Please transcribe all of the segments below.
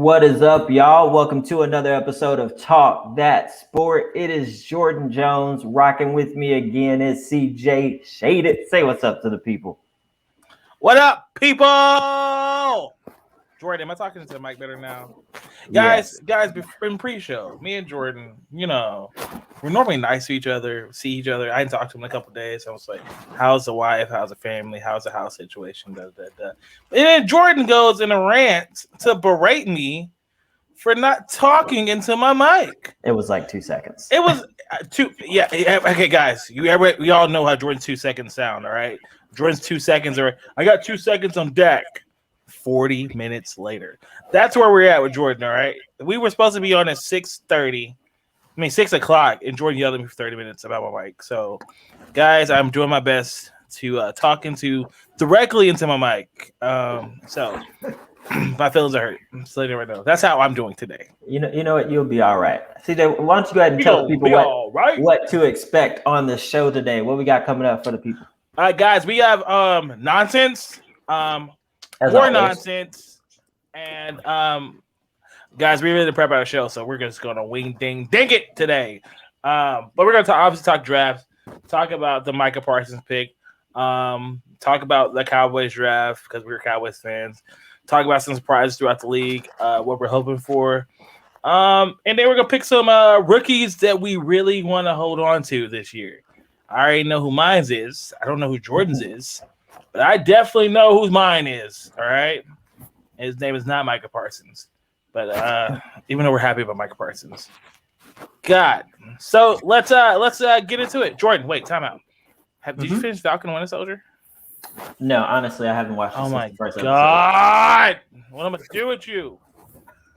What is up, y'all? Welcome to another episode of Talk That Sport. It is Jordan Jones. Rocking with me again is CJ Shaded. Say what's up to the people. What up, people? Jordan, am I talking to the mic better now? Guys, in pre-show, me and Jordan, we're normally nice to each other, see each other. I hadn't talked to him in a couple of days. I was like, how's the wife? How's the family? How's the house situation? And then Jordan goes in a rant to berate me for not talking into my mic. It was like 2 seconds. It was yeah. Okay, guys, we all know how Jordan's 2 seconds sound, all right? Jordan's 2 seconds, I got 2 seconds on deck. 40 minutes later. That's where we're at with Jordan, all right? We were supposed to be on at 6 o'clock, and Jordan yelled at me for 30 minutes about my mic. So, guys, I'm doing my best to talk directly into my mic. So, my feelings are hurt. I'm just letting you right now. That's how I'm doing today. You know what? You'll be all right. CJ, why don't you go ahead and tell people what to expect on the show today? What we got coming up for the people? All right, guys, we have nonsense. More nonsense, and guys, we really prep our show, so we're just gonna ding it today. But we're gonna obviously talk drafts, talk about the Micah Parsons pick, talk about the Cowboys draft because we're Cowboys fans, talk about some surprises throughout the league, what we're hoping for, and then we're gonna pick some rookies that we really want to hold on to this year. I already know who mine is. I don't know who Jordan's is. But I definitely know whose mine is, all right? His name is not Micah Parsons. But even though we're happy about Micah Parsons. God. So let's get into it. Jordan, wait, time out. Did you finish Falcon and Winter Soldier? No, honestly, I haven't watched it. Oh my God. What am I going to do with you?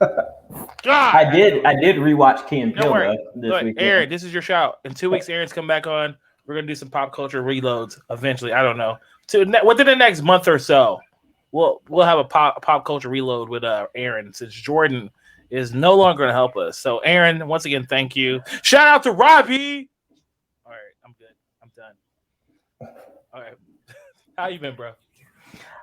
God. I did rewatch Key and Peele this weekend. Aaron, this is your shout. In 2 weeks, Aaron's come back on. We're going to do some pop culture reloads eventually. I don't know. Within the next month or so, we'll have a pop culture reload with Aaron since Jordan is no longer going to help us. So, Aaron, once again, thank you. Shout out to Robbie. All right, I'm good. I'm done. All right. How you been, bro?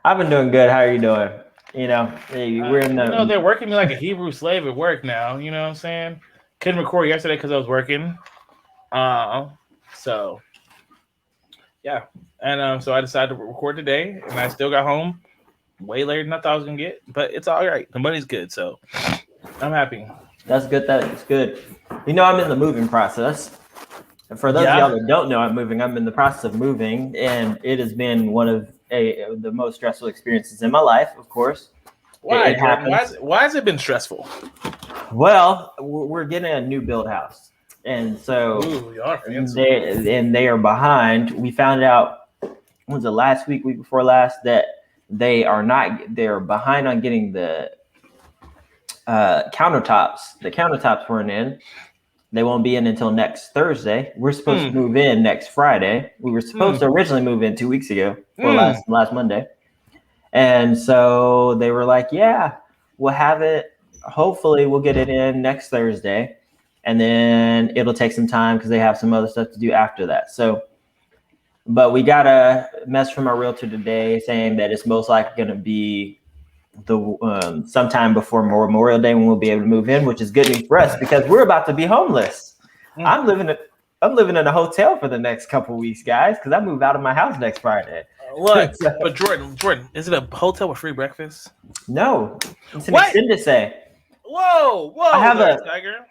I've been doing good. How are you doing? We're in the... they're working me like a Hebrew slave at work now. You know what I'm saying? Couldn't record yesterday because I was working. So... yeah, and so I decided to record today, and I still got home way later than I thought I was gonna get, but it's all right. The money's good, so I'm happy. That's good. That's good. I'm in the moving process. And for those of y'all that don't know, I'm in the process of moving, and it has been one of the most stressful experiences in my life. Of course. Why? Why has it been stressful? Well, we're getting a new build house. And so they are behind. We found out, was it last week before last, that they're behind on getting the countertops. The countertops weren't in. They won't be in until next Thursday. We're supposed to move in next Friday. We were supposed to originally move in 2 weeks ago, or last Monday. And so they were like, yeah, we'll have it. Hopefully we'll get it in next Thursday. And then it'll take some time because they have some other stuff to do after that. So, but we got a message from our realtor today saying that it's most likely going to be the sometime before Memorial Day when we'll be able to move in, which is good news for us because we're about to be homeless. I'm living in a hotel for the next couple of weeks, guys, because I move out of my house next Friday. Look, but Jordan, is it a hotel with free breakfast? No, it's an extended stay. Whoa! I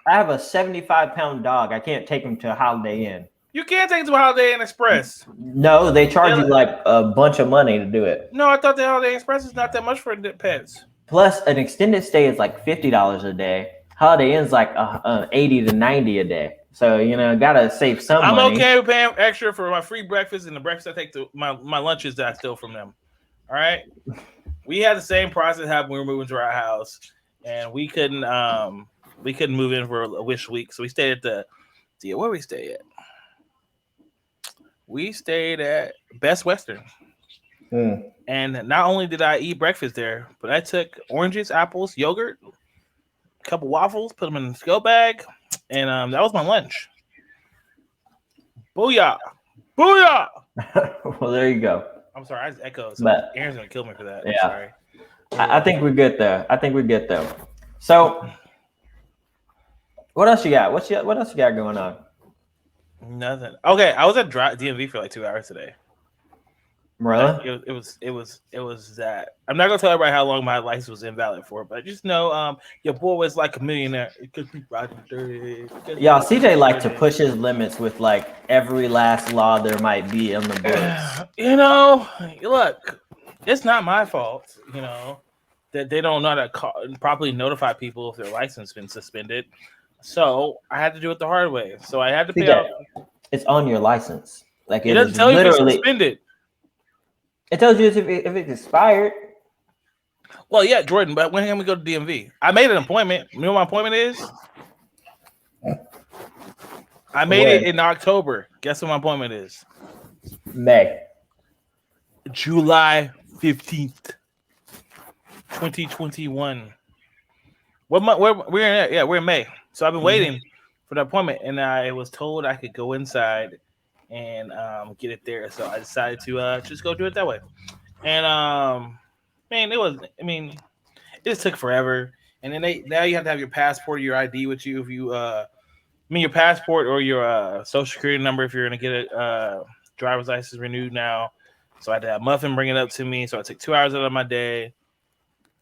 have a 75-pound dog. I can't take him to a Holiday Inn. You can't take him to a Holiday Inn Express. No, they charge you like a bunch of money to do it. No, I thought the Holiday Inn Express is not that much for pets. Plus, an extended stay is like $50 a day. Holiday Inn's like 80 to 90 a day. So gotta save some money. I'm okay with paying extra for my free breakfast and the breakfast I take to my lunches that I steal from them. All right, we had the same process happen when we were moving to our house. And we couldn't move in for a wish week, so we stayed at where we stay at. We stayed at Best Western, and not only did I eat breakfast there, but I took oranges, apples, yogurt, a couple waffles, put them in the go bag, and that was my lunch. Booyah! Booyah! Well, there you go. I'm sorry, I echoed. So but Aaron's gonna kill me for that. Yeah. I'm sorry. I think we're good though. So, what else you got? What else you got going on? Nothing. Okay, I was at DMV for like 2 hours today. Really? It was that. I'm not gonna tell everybody how long my license was invalid for, but just know, your boy was like a millionaire. It could be riding dirty. Y'all, CJ like to push his limits with like every last law there might be on the books. You know, look, it's not my fault. You know that they don't know how to properly notify people if their license has been suspended. So I had to do it the hard way. So I had to pay CJ, it's on your license. Like it doesn't tell you if it's suspended. It tells you if it's expired. Well, yeah, Jordan, but when can we go to DMV? I made an appointment. You know what my appointment is? I made it in October. Guess what my appointment is? July 15th, 2021. What month? We're in May. So I've been waiting for the appointment, and I was told I could go inside and get it there. So I decided to just go do it that way. And man, it just took forever. And then now you have to have your passport or your ID with you if you your passport or your social security number if you're gonna get a driver's license renewed now. So I had to have Muffin bring it up to me. So I took 2 hours out of my day,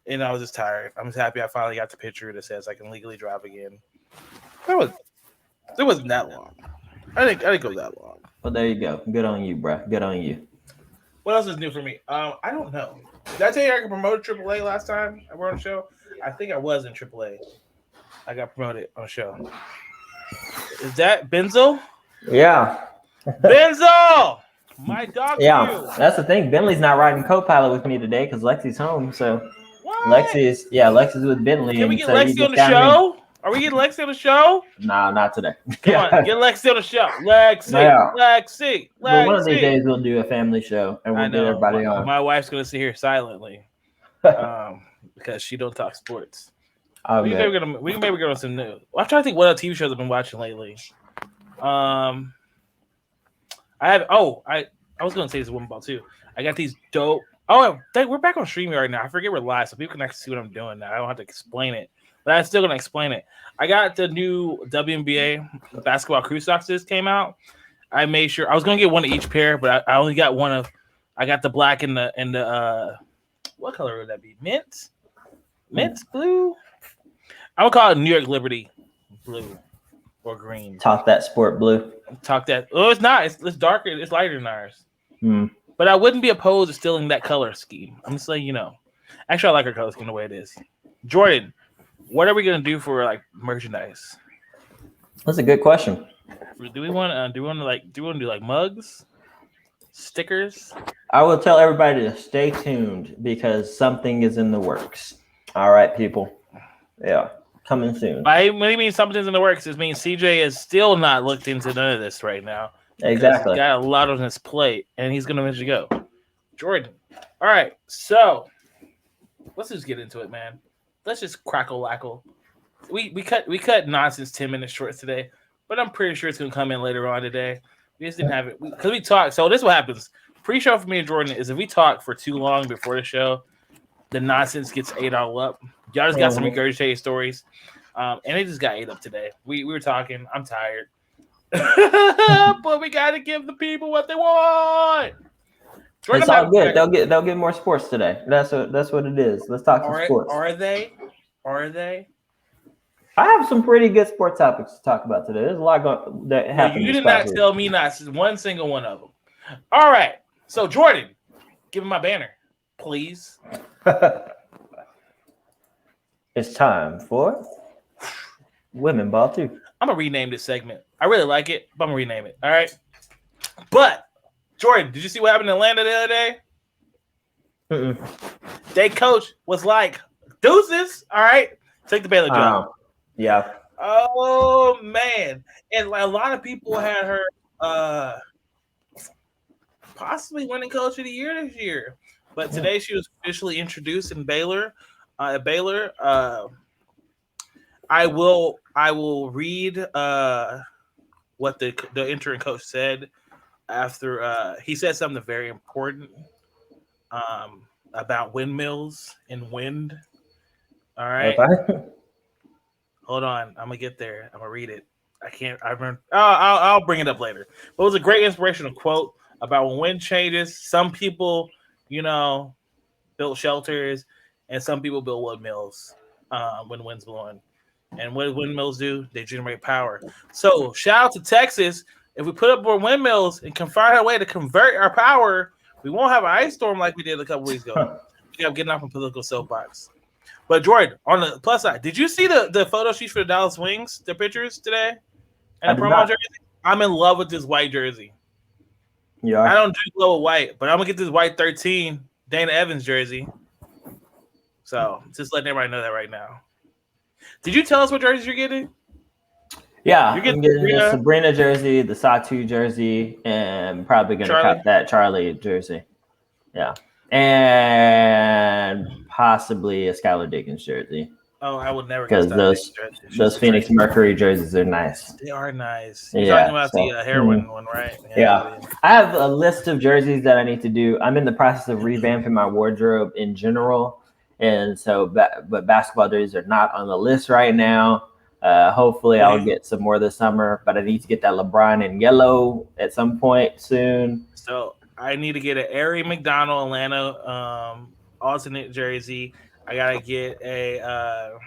and I was just tired. I'm just happy I finally got the picture that says I can legally drive again. It wasn't that long. I didn't go that long. Well, there you go. Good on you, bro. Good on you. What else is new for me? I don't know. Did I tell you I got promoted to AAA last time I were on the show? I think I was in AAA. I got promoted on the show. Is that Benzo? Yeah. Benzo! My dog. Yeah, that's the thing. Bentley's not riding co-pilot with me today because Lexi's home. So what? Lexi's with Bentley. Can we get Lexi on the show? Are we getting Lexi on the show? Nah, not today. Come on, get Lexi on the show. Lexi. But one of these days we'll do a family show and we'll get everybody on. My wife's gonna sit here silently, because she don't talk sports. We can maybe go on some news. I'm trying to think what other TV shows I've been watching lately. I was gonna say this one about too. I got these dope. We're back on streaming right now. I forget we're live, so people can actually see what I'm doing now. I don't have to explain it, but I'm still gonna explain it. I got the new WNBA basketball crew socks that came out. I made sure I was gonna get one of each pair, but I only got one of. I got the black and the what color would that be? Mint blue. I would call it New York Liberty blue or green. Talk that sport blue. Oh, it's not. It's darker. It's lighter than ours. But I wouldn't be opposed to stealing that color scheme. I'm just letting you know. Actually, I like our color scheme the way it is. Jordan, what are we gonna do for like merchandise? That's a good question. Do we want to do like mugs, stickers? I will tell everybody to stay tuned because something is in the works. All right, people. Yeah, coming soon. What do you mean something's in the works? It means CJ is still not looked into none of this right now. Exactly. He's got a lot on his plate, and he's gonna eventually go. Jordan. All right, so let's just get into it, man. Let's just crackle lackle. We cut nonsense 10 minutes short today, but I'm pretty sure it's gonna come in later on today. We just didn't have it because we talked. So this is what happens. Pre-show for me and Jordan is if we talk for too long before the show, the nonsense gets ate all up. Y'all just got some regurgitated stories, and it just got ate up today. We were talking. I'm tired. But we got to give the people what they want. Jordan, it's all good. They'll get more sports today. That's what it is. Let's talk some sports. Are they? I have some pretty good sports topics to talk about today. There's a lot that happened. You did not tell me not one single one of them. All right. So Jordan, give me my banner, please. It's time for Women Ball 2. I'm going to rename this segment. I really like it, but I'm going to rename it. All right. But, Jordan, did you see what happened in Atlanta the other day? Their coach was like, deuces. All right. Take the Baylor job. Yeah. Oh, man. And a lot of people had her possibly winning coach of the year this year. But today she was officially introduced in Baylor. At Baylor, I will read what the interim coach said after he said something very important about windmills and wind. All right. Okay. Hold on, I'm gonna get there. I'm gonna read it. I can't. I remember. I'll bring it up later. But it was a great inspirational quote about when wind changes. Some people, build shelters, and some people build windmills when the wind's blowing. And what do windmills do? They generate power. So shout out to Texas. If we put up more windmills and can find a way to convert our power, we won't have an ice storm like we did a couple weeks ago. I'm getting off a political soapbox. But Jordan, on the plus side, did you see the photo sheets for the Dallas Wings, the pictures today? And the promo jersey? I'm in love with this white jersey. Yeah. I don't drink low with white, but I'm gonna get this white 13 Dana Evans jersey. So just letting everybody know that right now. Did you tell us what jerseys you're getting? Yeah, I'm getting the Sabrina jersey, the Satu jersey, and probably gonna cop that Charlie jersey. Yeah. And possibly a Skylar Diggins jersey. Oh, I would never get those Phoenix Mercury jerseys are nice. They are nice. You're talking about the heroin one, right? Yeah. I have a list of jerseys that I need to do. I'm in the process of revamping my wardrobe in general, and so but basketball jerseys are not on the list right now. Hopefully, I'll get some more this summer, but I need to get that LeBron in yellow at some point soon. So I need to get an Ari McDonald Atlanta alternate jersey. I gotta get a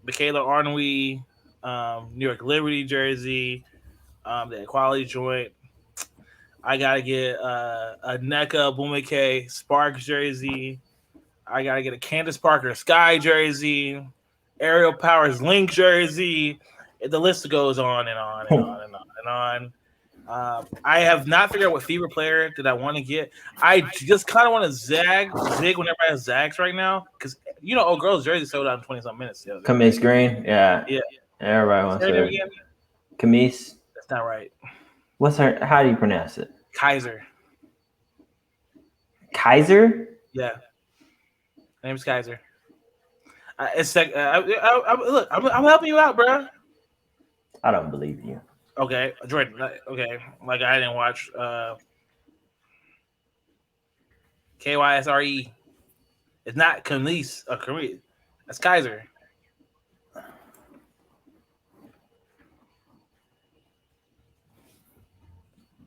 Michaela Arnwy New York Liberty jersey, the Equality joint. I gotta get a NECA Bumake Sparks jersey. I gotta get a Candace Parker Sky jersey, Aerial Powers Link jersey. The list goes on and on and on and on and on. I have not figured out what fever player that I want to get. I just kind of want to zig when everybody has zags right now because girls' jersey sold out in 20-something minutes. Camise Green, yeah. Everybody wants her. Camise. That's not right. What's her? How do you pronounce it? Kaiser. Kaiser? Yeah. Her name's Kaiser. Look, I'm helping you out, bro. I don't believe you. Okay, Jordan. Okay, like I didn't watch KYSRE. It's not Camise or Camise. That's Kaiser.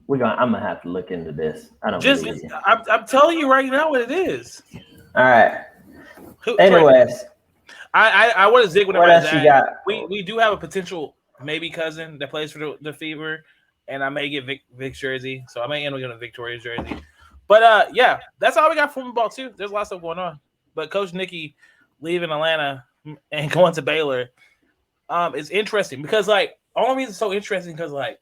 I'm gonna have to look into this. I don't believe you. I'm telling you right now what it is. All right. Anyways, I want to zig whenever what else you got? We do have a potential maybe cousin that plays for the Fever, and I may get Vic's jersey, so I may end up getting a Victoria's jersey. But yeah, that's all we got for football too. There's a lot of stuff going on. But Coach Nikki leaving Atlanta and going to Baylor is interesting because only reason it's so interesting because but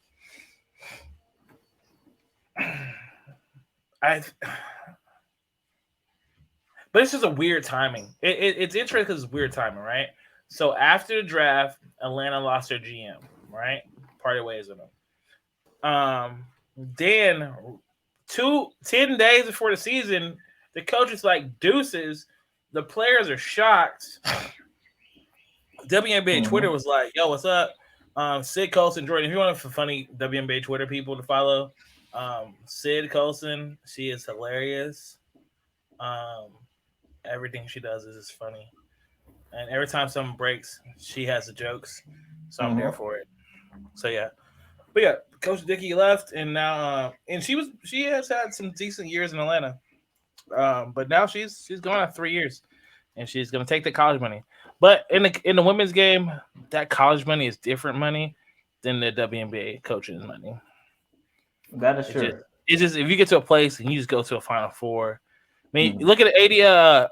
it's just a weird timing. It's interesting because it's weird timing, right? So after the draft, Atlanta lost their GM, right? Parted ways with them. Then 10 days before the season, the coach is like, deuces. The players are shocked. WNBA Twitter was like, yo, what's up? Sid Colson, Jordan, if you want funny WNBA Twitter people to follow, Sid Colson, she is hilarious. Everything she does is just funny. And every time something breaks, she has the jokes. So I'm there for it. So yeah. But yeah, Coach Dickey left and now and she has had some decent years in Atlanta. But now she's gone out 3 years and she's gonna take the college money. But in the women's game, that college money is different money than the WNBA coaching money. That is true. It's just if you get to a place and you just go to a Final Four. I mean, look at Adia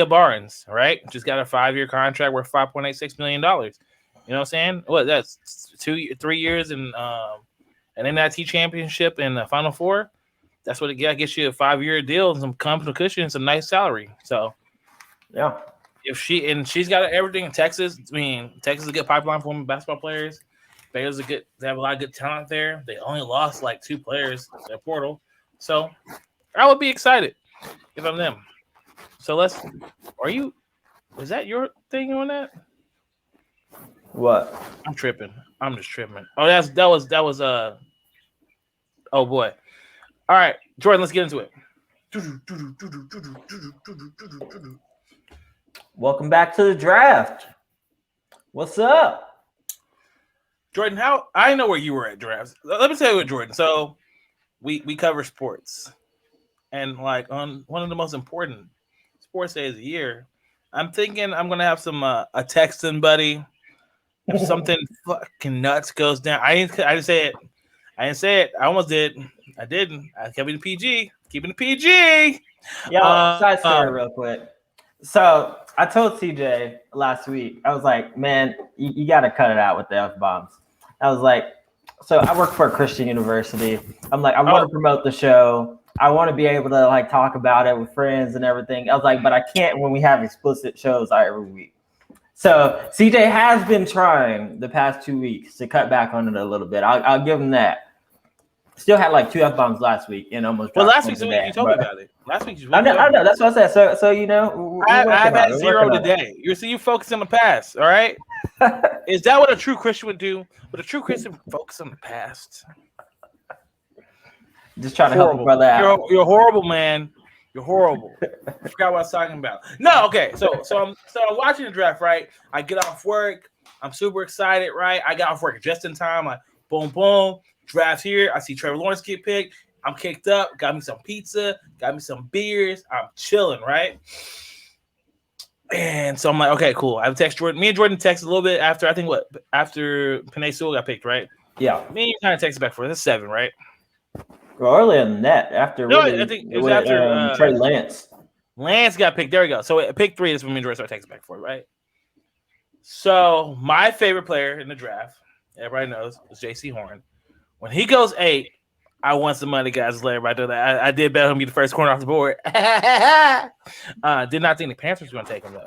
Barnes, right? Just got a 5-year contract worth $5.86 million. You know what I'm saying? What that's 3 years in an NIT championship and the Final Four. That's what it gets you a 5-year deal and some comfortable cushion and some nice salary. So, yeah. If she's got everything in Texas. I mean, Texas is a good pipeline for women basketball players. Baylor's they have a lot of good talent there. They only lost 2 players in their portal. So, I would be excited if I'm them. So is that your thing on that? What? I'm tripping. I'm just tripping. Oh, that was oh boy. All right, Jordan, let's get into it. Welcome back to the draft. What's up, Jordan? How I know where you were at drafts. Let me tell you what, Jordan. So we cover sports, and like on one of the most important sports days of the year, I'm thinking I'm gonna have some a texting buddy. If something fucking nuts goes down, I didn't say it. I didn't say it. I almost did. I didn't. I kept it PG. Keeping it PG. Yo, side story real quick. So I told CJ last week, I was like, man, you got to cut it out with the F-bombs. I was like, so I work for a Christian university. I'm like, I want to promote the show. I want to be able to like talk about it with friends and everything. I was like, but I can't when we have explicit shows every week. So CJ has been trying the past 2 weeks to cut back on it a little bit. I'll give him that. Still had like 2 F-bombs last week and almost. Well, last week's the week you told me about it. Last week I know. That's what I said. So you know, I've had 0 today. You see, you focus on the past. All right. Is that what a true Christian would do? Would a true Christian focus on the past? Just trying to help a brother out. You're horrible, man. You're horrible. I forgot what I was talking about. No, okay. So I'm watching the draft, right? I get off work. I'm super excited, right? I got off work just in time. Like boom, boom. Draft here. I see Trevor Lawrence get picked. I'm kicked up. Got me some pizza. Got me some beers. I'm chilling, right? And so I'm like, okay, cool. I text Jordan. Me and Jordan texted a little bit after. I think after Penei Sewell got picked, right? Yeah. Me and you kind of texted back for it. That's 7, right? Well, earlier than that, after I think it was after Trey Lance. Lance got picked. There we go. So pick 3 is when me and Jordan started texting back for it, right? So my favorite player in the draft, everybody knows, was J.C. Horn. When he goes 8, I won some money, guys. Let everybody know that. I did bet him be the first corner off the board. Did not think the Panthers were going to take him, though.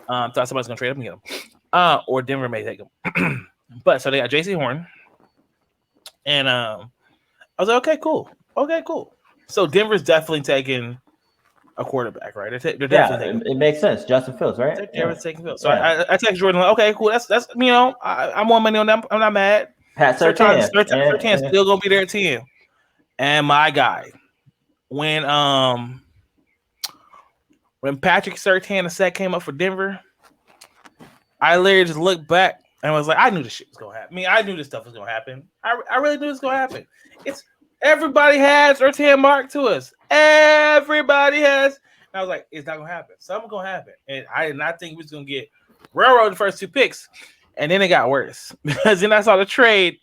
Thought somebody's going to trade up and get him. Or Denver may take him. But so they got J.C. Horn. And I was like, okay, cool. So Denver's definitely taking a quarterback, right? They're definitely taking it makes sense. Justin Fields, right? Denver's taking Fields. So I texted Jordan, like, okay, cool. That's you know, I'm on money on them. I'm not mad. Pat Surtain's still gonna be there at 10. And my guy, when Patrick Surtain the set came up for Denver, I literally just looked back and was like, I knew this shit was gonna happen. I mean, I knew this stuff was gonna happen. I really knew this was gonna happen. It's everybody has Surtain marked to us. Everybody has. And I was like, it's not gonna happen. Something's gonna happen. And I did not think he was gonna get railroaded the first 2 picks. And then it got worse because then I saw the trade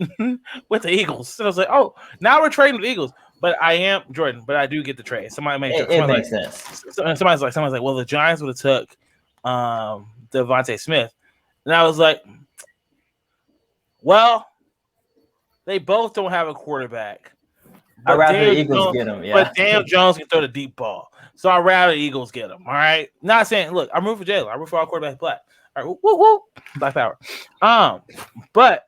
with the Eagles. So I was like, oh, now we're trading with the Eagles. But I am Jordan, but I do get the trade. Somebody made sure. It makes sense. Somebody's like, well, the Giants would have took Devontae Smith. And I was like, well, they both don't have a quarterback. I'd rather the Eagles get him, yeah. But Daniel Jones can throw the deep ball. So I'd rather the Eagles get him. All right. Not saying, look, I'm rooting for Jalen. I root for all quarterbacks black. All right, woo, woo, Black Power. But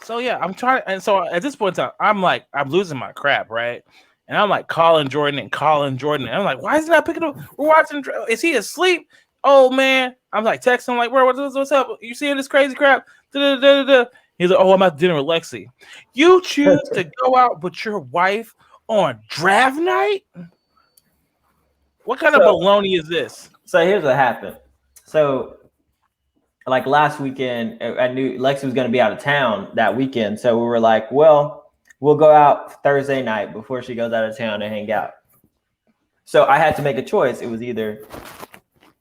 so yeah, I'm trying, and so at this point in time, I'm losing my crap, right? And I'm like calling Jordan. And I'm like, why is he not picking up? We're watching. Is he asleep? Oh man, I'm like texting him like, bro, what's up? You seeing this crazy crap? Da-da-da-da-da. He's like, oh, I'm at dinner with Lexi. You choose to go out with your wife on draft night? What kind of baloney is this? So here's what happened. So, like last weekend, I knew Lexi was going to be out of town that weekend. So we were like, well, we'll go out Thursday night before she goes out of town and hang out. So I had to make a choice. It was either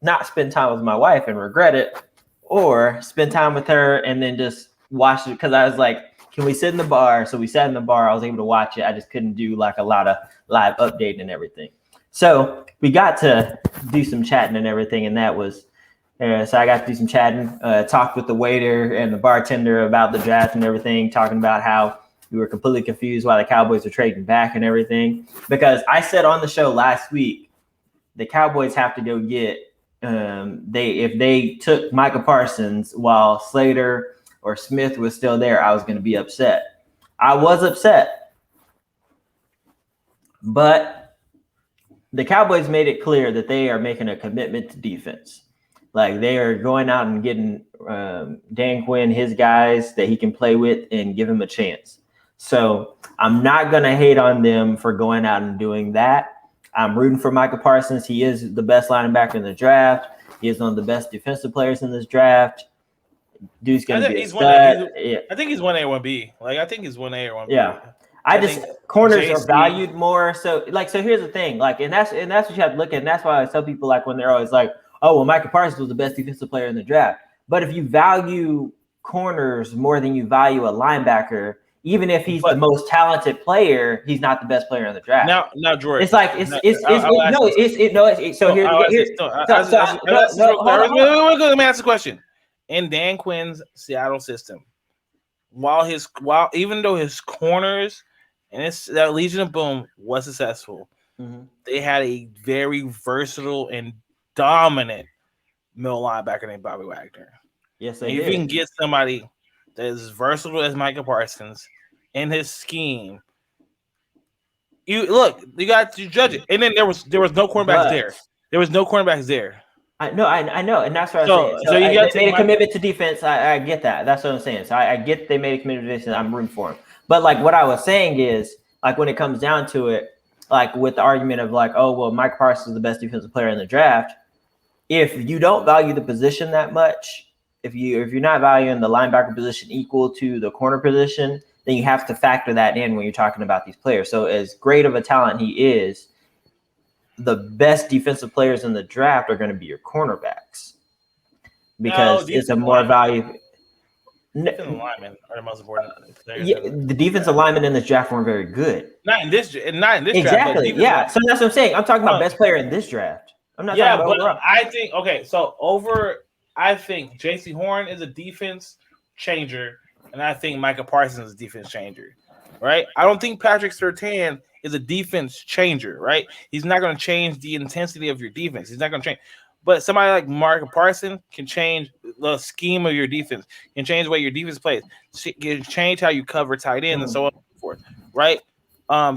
not spend time with my wife and regret it, or spend time with her and then just watch it. Because I was like, can we sit in the bar? So we sat in the bar. I was able to watch it. I just couldn't do like a lot of live updating and everything. So we got to do some chatting and everything, and that was so I got to do some chatting, talked with the waiter and the bartender about the draft and everything, talking about how we were completely confused why the Cowboys were trading back and everything. Because I said on the show last week, the Cowboys have to go get if they took Micah Parsons while Slater or Smith was still there, I was going to be upset. I was upset, but the Cowboys made it clear that they are making a commitment to defense. Like they are going out and getting Dan Quinn, his guys that he can play with and give him a chance. So I'm not going to hate on them for going out and doing that. I'm rooting for Micah Parsons. He is the best linebacker in the draft. He is one of the best defensive players in this draft. Dude's going to be a stud. I think he's 1A or 1B. Like, I think he's 1A or 1B. Yeah. Corners are valued more. So here's the thing. Like, and that's what you have to look at. And that's why I tell people, like, when they're always like, oh, well, Micah Parsons was the best defensive player in the draft. But if you value corners more than you value a linebacker, even if he's the most talented player, he's not the best player in the draft. Now, George. It's like let me ask the question. In Dan Quinn's Seattle system, even though his corners and that Legion of Boom was successful, they had a very versatile and dominant middle linebacker named Bobby Wagner. Yes, if you can get somebody that is versatile as Micah Parsons in his scheme, you got to judge it. And then there was no cornerbacks there. There was no cornerbacks there. I know, and that's what I'm saying. So you got to make a commitment to defense. I get that. That's what I'm saying. So I get they made a commitment to defense. I'm rooting for them. But like what I was saying is, like when it comes down to it, like with the argument of like, oh well, Mike Parsons is the best defensive player in the draft. If you don't value the position that much, if you're not valuing the linebacker position equal to the corner position, then you have to factor that in when you're talking about these players. So as great of a talent he is, the best defensive players in the draft are going to be your cornerbacks because it's a more value. Defensive linemen are the most important players. Yeah, the defensive linemen in this draft weren't very good. Not in this draft. Exactly. Yeah. So that's what I'm saying. I'm talking about best player in this draft. I'm not talking about overall. I think I think J.C. Horn is a defense changer, and I think Micah Parsons is a defense changer. Right? I don't think Patrick Surtain is a defense changer. Right? He's not going to change the intensity of your defense. He's not going to change. But somebody like Micah Parsons can change the scheme of your defense, can change the way your defense plays, can change how you cover tight ends and so on and so forth. Right?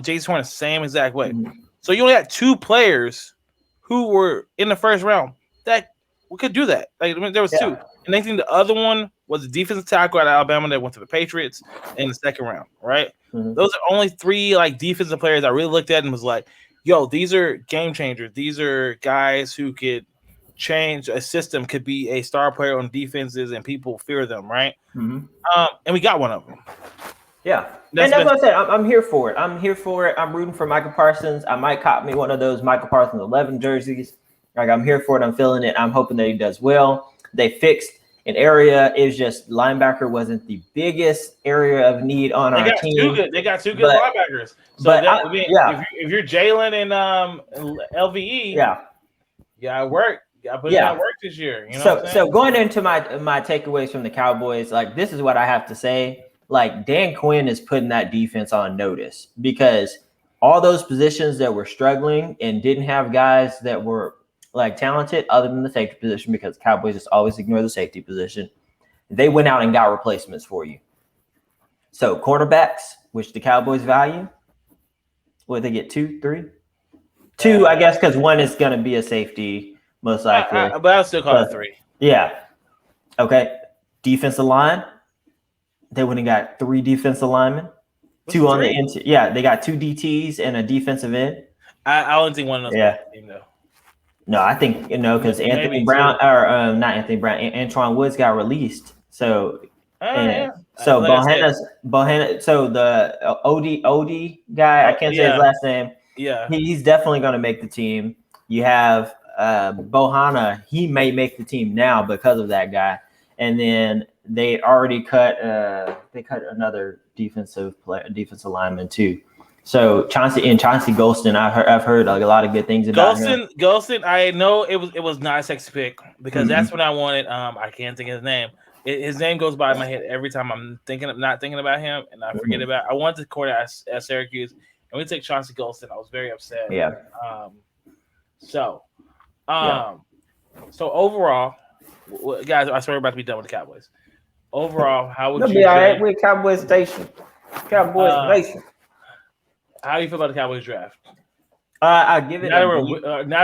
J.C. Horn the same exact way. So you only had two players who were in the first round that we could do that. Like there was two. And I think the other one was a defensive tackle out of Alabama that went to the Patriots in the second round, right? Those are only three like defensive players I really looked at and was like, yo, these are game changers. These are guys who could change a system, could be a star player on defenses and people fear them, right? And we got one of them. Yeah. That's what I said. I'm here for it. I'm rooting for Micah Parsons. I might cop me one of those Micah Parsons 11 jerseys. Like I'm here for it. I'm feeling it. I'm hoping that he does well. They fixed an area. It was just linebacker wasn't the biggest area of need on our team. They got two good linebackers. So if you're Jalen and LVE, work. You gotta put in work this year. You know so going into my takeaways from the Cowboys, like this is what I have to say. Like Dan Quinn is putting that defense on notice because all those positions that were struggling and didn't have guys that were like talented other than the safety position, because Cowboys just always ignore the safety position, they went out and got replacements for you. So cornerbacks, which the Cowboys value, what they get 2, 3? 2, I guess, because one is going to be a safety most likely. But I'll still call it 3. Yeah. Okay. Defensive line. They wouldn't got 3 defensive linemen, 2 on the end. Yeah, they got 2 DTs and a defensive end. I don't think one of those. Team, though. No, I think because Anthony Brown not Anthony Brown, Antoine Woods got released. So so Bohanna. So the OD guy, I can't say his last name. Yeah, he's definitely going to make the team. You have Bohanna. He may make the team now because of that guy, and then. They already cut another defensive lineman too. So Chauncey Golston, I've heard like a lot of good things about him. Golston, I know it was not a sexy pick because that's what I wanted. I can't think of his name. His name goes by my head every time I'm not thinking about him, and I forget about. I wanted to court at Syracuse, and we take Chauncey Golston. I was very upset. Yeah. So overall, guys, I swear we're about to be done with the Cowboys. Overall, how would you be all right? We're Cowboys Station. Cowboys Nation. How do you feel about the Cowboys draft? I'll give it now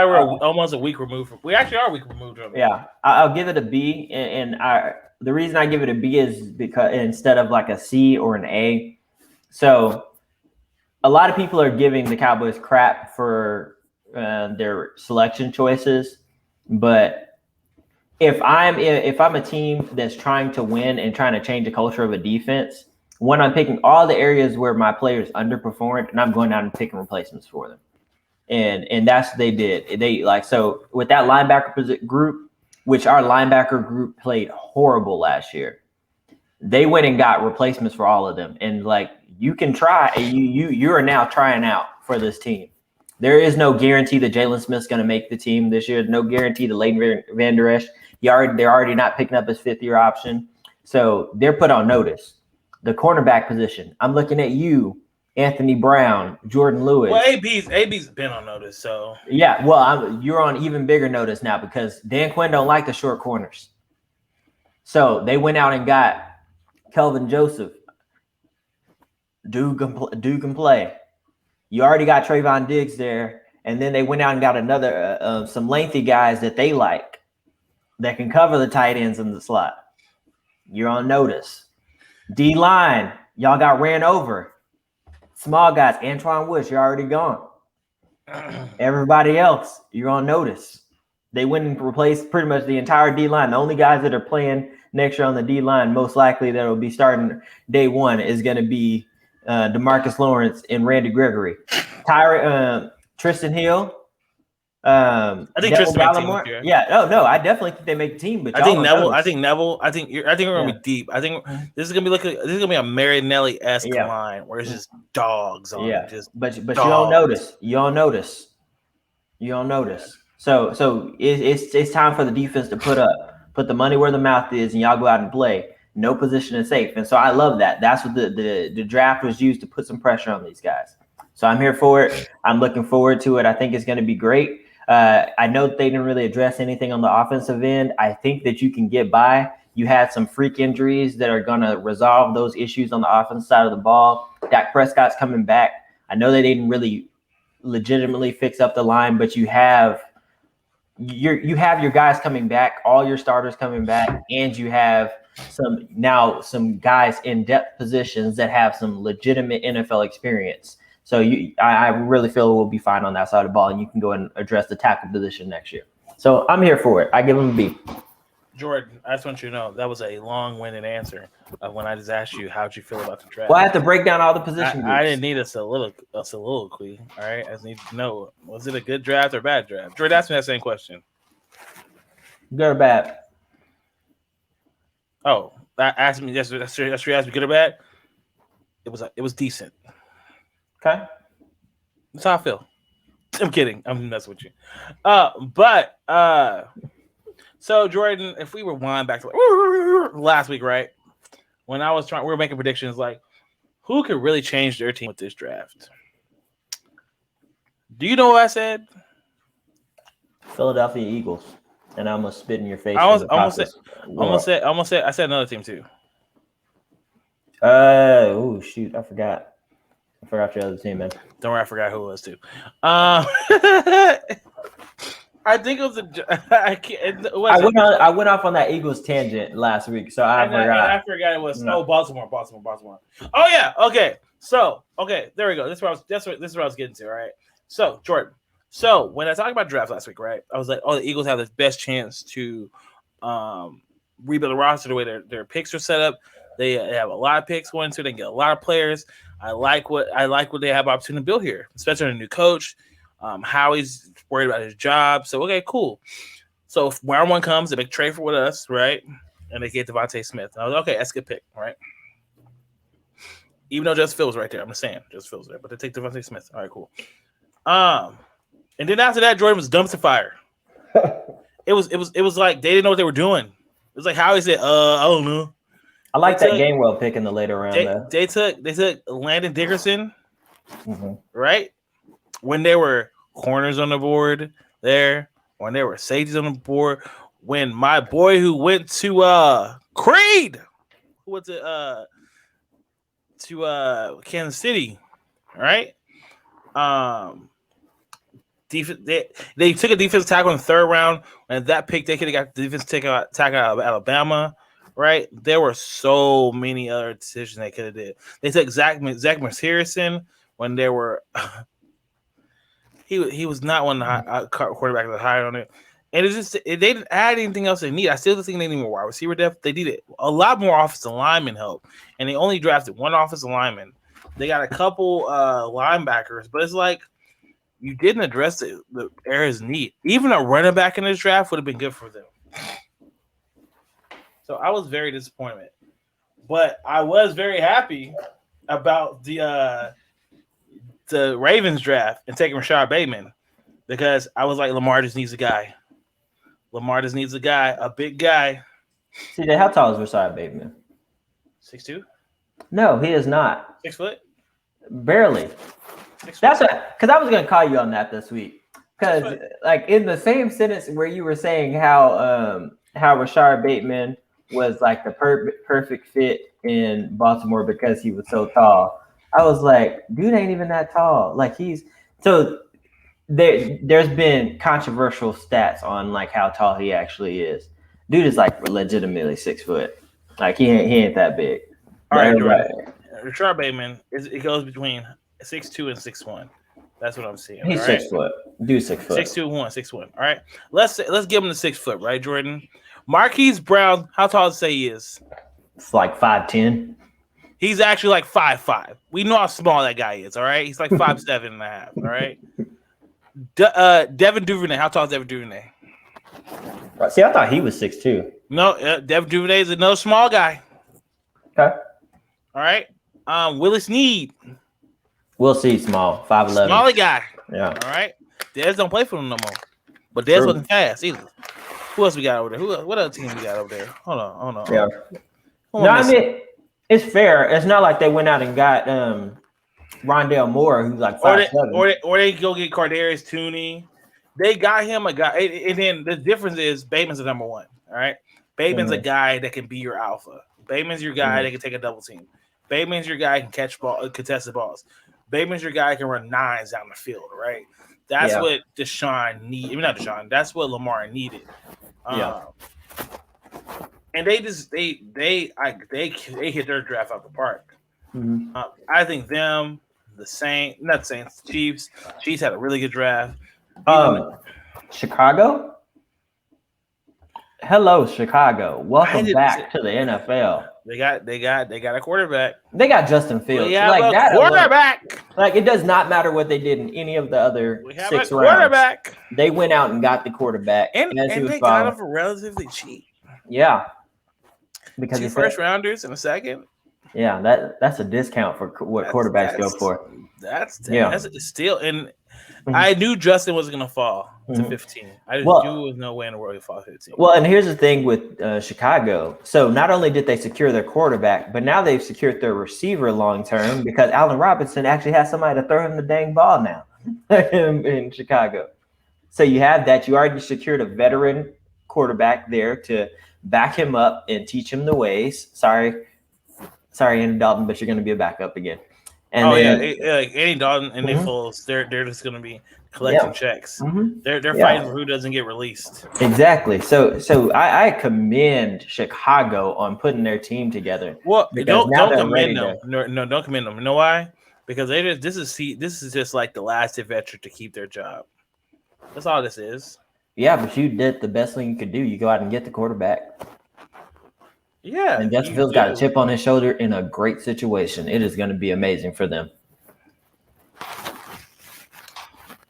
we're almost a week removed from. We actually are a week removed from it. Yeah, I'll give it a B, and the reason I give it a B is because instead of like a C or an A. So a lot of people are giving the Cowboys crap for their selection choices, but if I'm a team that's trying to win and trying to change the culture of a defense, when I'm picking all the areas where my players underperformed, and I'm going down and picking replacements for them. And that's what they did. They so with that linebacker group, which our linebacker group played horrible last year. They went and got replacements for all of them. And you can try, you are now trying out for this team. There is no guarantee that Jalen Smith's going to make the team this year. No guarantee that Leighton Vander Esch, they're already not picking up his 5th-year option. So they're put on notice. The cornerback position, I'm looking at you, Anthony Brown, Jordan Lewis. Well, AB's been on notice, so yeah. Well, you're on even bigger notice now because Dan Quinn don't like the short corners. So they went out and got Kelvin Joseph. Dude can play. You already got Trayvon Diggs there, and then they went out and got another some lengthy guys that they like that can cover the tight ends in the slot. You're on notice. D-line, y'all got ran over. Small guys, Antoine Woods, you're already gone. Everybody else, you're on notice. They went and replaced pretty much the entire D-line. The only guys that are playing next year on the D-line, most likely that will be starting day one, is going to be DeMarcus Lawrence and Randy Gregory. Tristan Hill. I think Tristan makes team this year. Yeah, no, I definitely think they make the team. But I think Neville. I think we're gonna be deep. I think this is gonna be a Marinelli-esque line where it's just dogs on it. Just but you don't notice. You don't notice. So it's time for the defense to put the money where the mouth is, and y'all go out and play. No position is safe, and so I love that. That's what the draft was used to put some pressure on these guys. So I'm here for it. I'm looking forward to it. I think it's going to be great. I know that they didn't really address anything on the offensive end. I think that you can get by. You had some freak injuries that are going to resolve those issues on the offensive side of the ball. Dak Prescott's coming back. I know they didn't really legitimately fix up the line, but you have your guys coming back, all your starters coming back, and you have some guys in depth positions that have some legitimate NFL experience. So I really feel we'll be fine on that side of the ball, and you can go and address the tackle position next year. So I'm here for it. I give them a B. Jordan, I just want you to know that was a long-winded answer of when I just asked you how'd you feel about the draft. Well, I have to break down all the position groups. I didn't need a soliloquy. All right, I just need to know, was it a good draft or bad draft? Jordan, ask me that same question. Good or bad? Oh, asked me. That's asked me good or bad. It was decent. Okay. That's how I feel. I'm kidding. I'm messing with you. So Jordan, if we rewind back to last week, right? When we were making predictions, like who could really change their team with this draft? Do you know what I said? Philadelphia Eagles. And I'm gonna spit in your face. I said another team too. Oh shoot, I forgot your other team, man. Don't worry, I forgot who it was too. I think it was I went off on that Eagles tangent last week, so I forgot it was Baltimore. Oh yeah, okay. So there we go. This is what I was getting to. All right. So Jordan. So when I talked about draft last week, right? I was like, the Eagles have the best chance to rebuild the roster the way their picks are set up. They have a lot of picks going to. They get a lot of players. I like what they have opportunity to build here, especially a new coach. Howie's worried about his job. So, okay, cool. So if round one comes, they make trade with us, right? And they get Devontae Smith. And I was like, okay, that's a good pick, right? Even though Justin Fields was right there. I'm just saying, Justin Fields there. But they take Devontae Smith. All right, cool. And then after that, Jordan was dumpster fire. It was like they didn't know what they were doing. It was like Howie said, I don't know. I like that Gainwell pick in the later round. They took Landon Dickerson, right? When there were corners on the board there, when there were safeties on the board, when my boy who went to Creed, who went to Kansas City, right? They took a defensive tackle in the third round, and that pick they could have got the defensive tackle out of Alabama. Right, there were so many other decisions they could have did. They took Zach Harrison when there were. He was not one of the quarterback that hired on it, And it's just they didn't add anything else they need. I still think they need more wide receiver depth. They needed a lot more offensive lineman help, and they only drafted one offensive lineman. They got a couple linebackers, but it's like you didn't address the areas need. Even a running back in this draft would have been good for them. So I was very disappointed, but I was very happy about the Ravens draft and taking Rashad Bateman because I was like, Lamar just needs a guy. Lamar just needs a guy, a big guy. See, how tall is Rashad Bateman? 6'2"? No, he is not. 6 foot? Barely. 6 That's because I was going to call you on that this week. Because, like, in the same sentence where you were saying how Rashad Bateman was like the perfect fit in Baltimore because he was so tall, I was like, dude ain't even that tall. Like, there's been controversial stats on like how tall he actually is. Dude is like legitimately 6 foot. Like he ain't that big. All right, Jordan. Rashad Bateman it goes between 6'2" and 6'1". That's what I'm seeing. He's 6 foot. Dude 6 foot. 6'2", 6'1". All right. Let's give him the 6 foot, right, Jordan? Marquise Brown, how tall does say he is? It's like 5'10". He's actually like 5'5". We know how small that guy is, all right? He's like 5'7" and a half, all right? Devin Duvernay, how tall is Devin Duvernay? See, I thought he was 6'2". No, Devin Duvernay is another small guy. Okay. All right. Willis Need. We'll see, small, 5'11". Smaller guy. Yeah. All right. Dez don't play for him no more. But Dez wasn't fast either. Who else we got over there? What other team we got over there? Hold on. Yeah. No, I mean, it's fair. It's not like they went out and got Rondale Moore, who's like 5'7". Or they go get Kadarius Tooney. They got him a guy. And then the difference is Bateman's the number one. All right. Bateman's a guy that can be your alpha. Bateman's your guy that can take a double team. Bateman's your guy who can catch contested balls. Bateman's your guy who can run nines down the field, right? That's what Deshaun needed. I mean, not Deshaun. That's what Lamar needed. And they hit their draft out the park. Mm-hmm. I think them, Chiefs. Chiefs had a really good draft. Chicago? Hello, Chicago. Welcome back to the NFL. They got a quarterback. They got Justin Fields. We have a quarterback. Like, it does not matter what they did in any of the other 6 rounds. Quarterback. They went out and got the quarterback. And they got him for relatively cheap. Yeah. Because 2 first rounders in a second. Yeah, that's a discount for what quarterbacks go for. That's a steal. And I knew Justin was going to fall to 15. I just knew there was no way in the world he'd fall to 15. Well, and here's the thing with Chicago. So not only did they secure their quarterback, but now they've secured their receiver long term because Allen Robinson actually has somebody to throw him the dang ball now in Chicago. So you have that. You already secured a veteran quarterback there to back him up and teach him the ways. Sorry, Andy Dalton, but you're going to be a backup again. And like Andy Dalton and Nick Foles, they're just going to be collecting checks. Mm-hmm. They're fighting for who doesn't get released. Exactly. So I commend Chicago on putting their team together. Well, don't commend them. No, don't commend them. You know why? Because this is just like the last adventure to keep their job. That's all this is. Yeah, but you did the best thing you could do. You go out and get the quarterback. Yeah. And Justin Fields got a chip on his shoulder in a great situation. It is going to be amazing for them.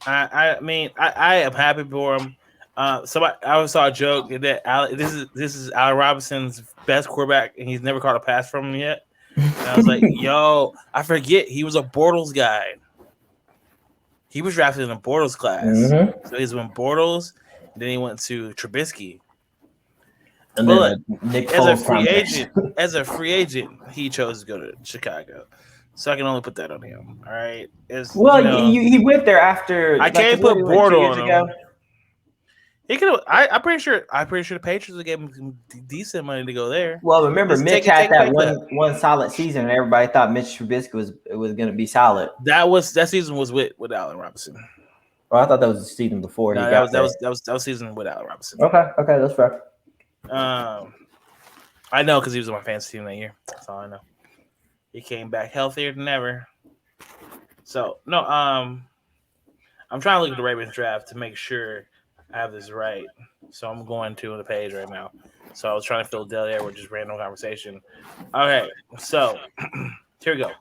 I mean, I am happy for him. I saw a joke that this is Allen Robinson's best quarterback, and he's never caught a pass from him yet. And I was like, yo, I forget he was a Bortles guy. He was drafted in a Bortles class. Mm-hmm. So he's went Bortles, then he went to Trubisky. And but Nick as a free agent, he chose to go to Chicago. So I can only put that on him. All right. He went there after. I can't put Bortles on him. He could. I'm pretty sure the Patriots gave him decent money to go there. Well, remember, Mitch had that one solid season, and everybody thought Mitch Trubisky was going to be solid. That season was with Allen Robinson. Oh, I thought that was the season before. No, that was season with Allen Robinson. Okay, that's fair. I know because he was on my fantasy team that year. That's all I know. He came back healthier than ever. So no, I'm trying to look at the Ravens draft to make sure I have this right. So I'm going to the page right now. So I was trying to fill dead air with just random conversation. Okay, so here we go.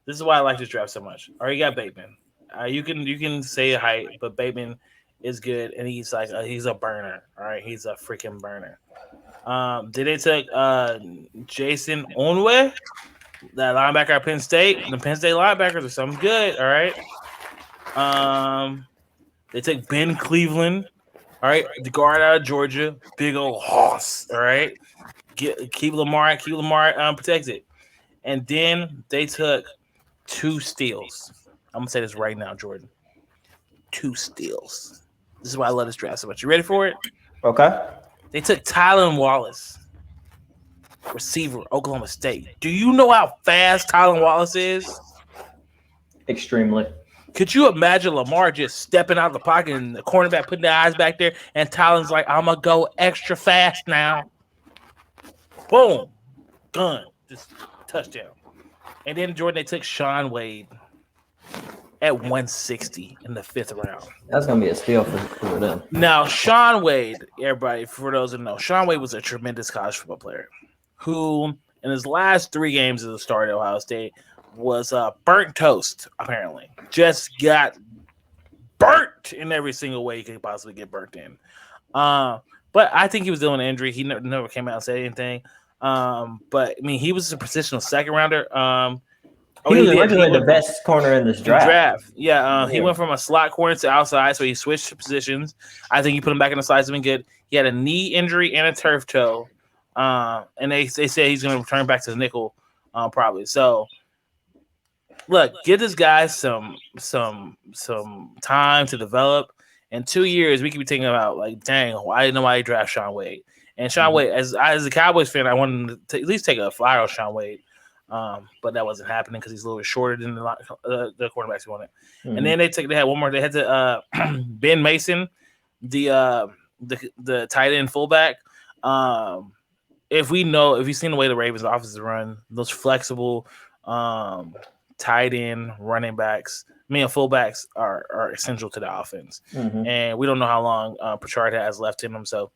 This is why I like this draft so much. All right, you got Bateman. You can say height, but Bateman is good, and he's like he's a burner. All right, he's a freaking burner. Did they take Jason Onwe, that linebacker at Penn State? The Penn State linebackers are something good. All right. They take Ben Cleveland. All right, the guard out of Georgia, big old hoss. All right, keep Lamar protected, and then they took 2 steals. I'm gonna say this right now, Jordan. 2 steals. This is why I love this draft so much. You ready for it? Okay. They took Tylan Wallace, receiver, Oklahoma State. Do you know how fast Tylan Wallace is? Extremely. Could you imagine Lamar just stepping out of the pocket and the cornerback putting their eyes back there, and Tylan's like, I'm going to go extra fast now. Boom. Gun. Just touchdown. And then, Jordan, they took Sean Wade at 160 in the 5th round. That's going to be a steal for them. Now, Sean Wade, everybody, for those who know, Sean Wade was a tremendous college football player who, in his last 3 games as a starter at Ohio State, was burnt toast, apparently. Just got burnt in every single way he could possibly get burnt in. But I think he was dealing with an injury. He never came out and said anything. But, I mean, he was a positional second-rounder. He was originally the best corner in this draft. Yeah, he went from a slot corner to outside, so he switched positions. I think he put him back in the slot. He's been good. He had a knee injury and a turf toe. And they say he's going to return back to the nickel probably. So, look, give this guy some time to develop. In 2 years, we could be thinking about, like, dang, I didn't know why he drafted Sean Wade. And Sean Wade, as a Cowboys fan, I wanted to at least take a flyer on Sean Wade. But that wasn't happening because he's a little bit shorter than the quarterbacks he wanted. And then they had one more. They had to Ben Mason, the tight end fullback. If you've seen the way the Ravens offenses run, those flexible tight end running backs, fullbacks are essential to the offense. And we don't know how long Pritchard has left in him. So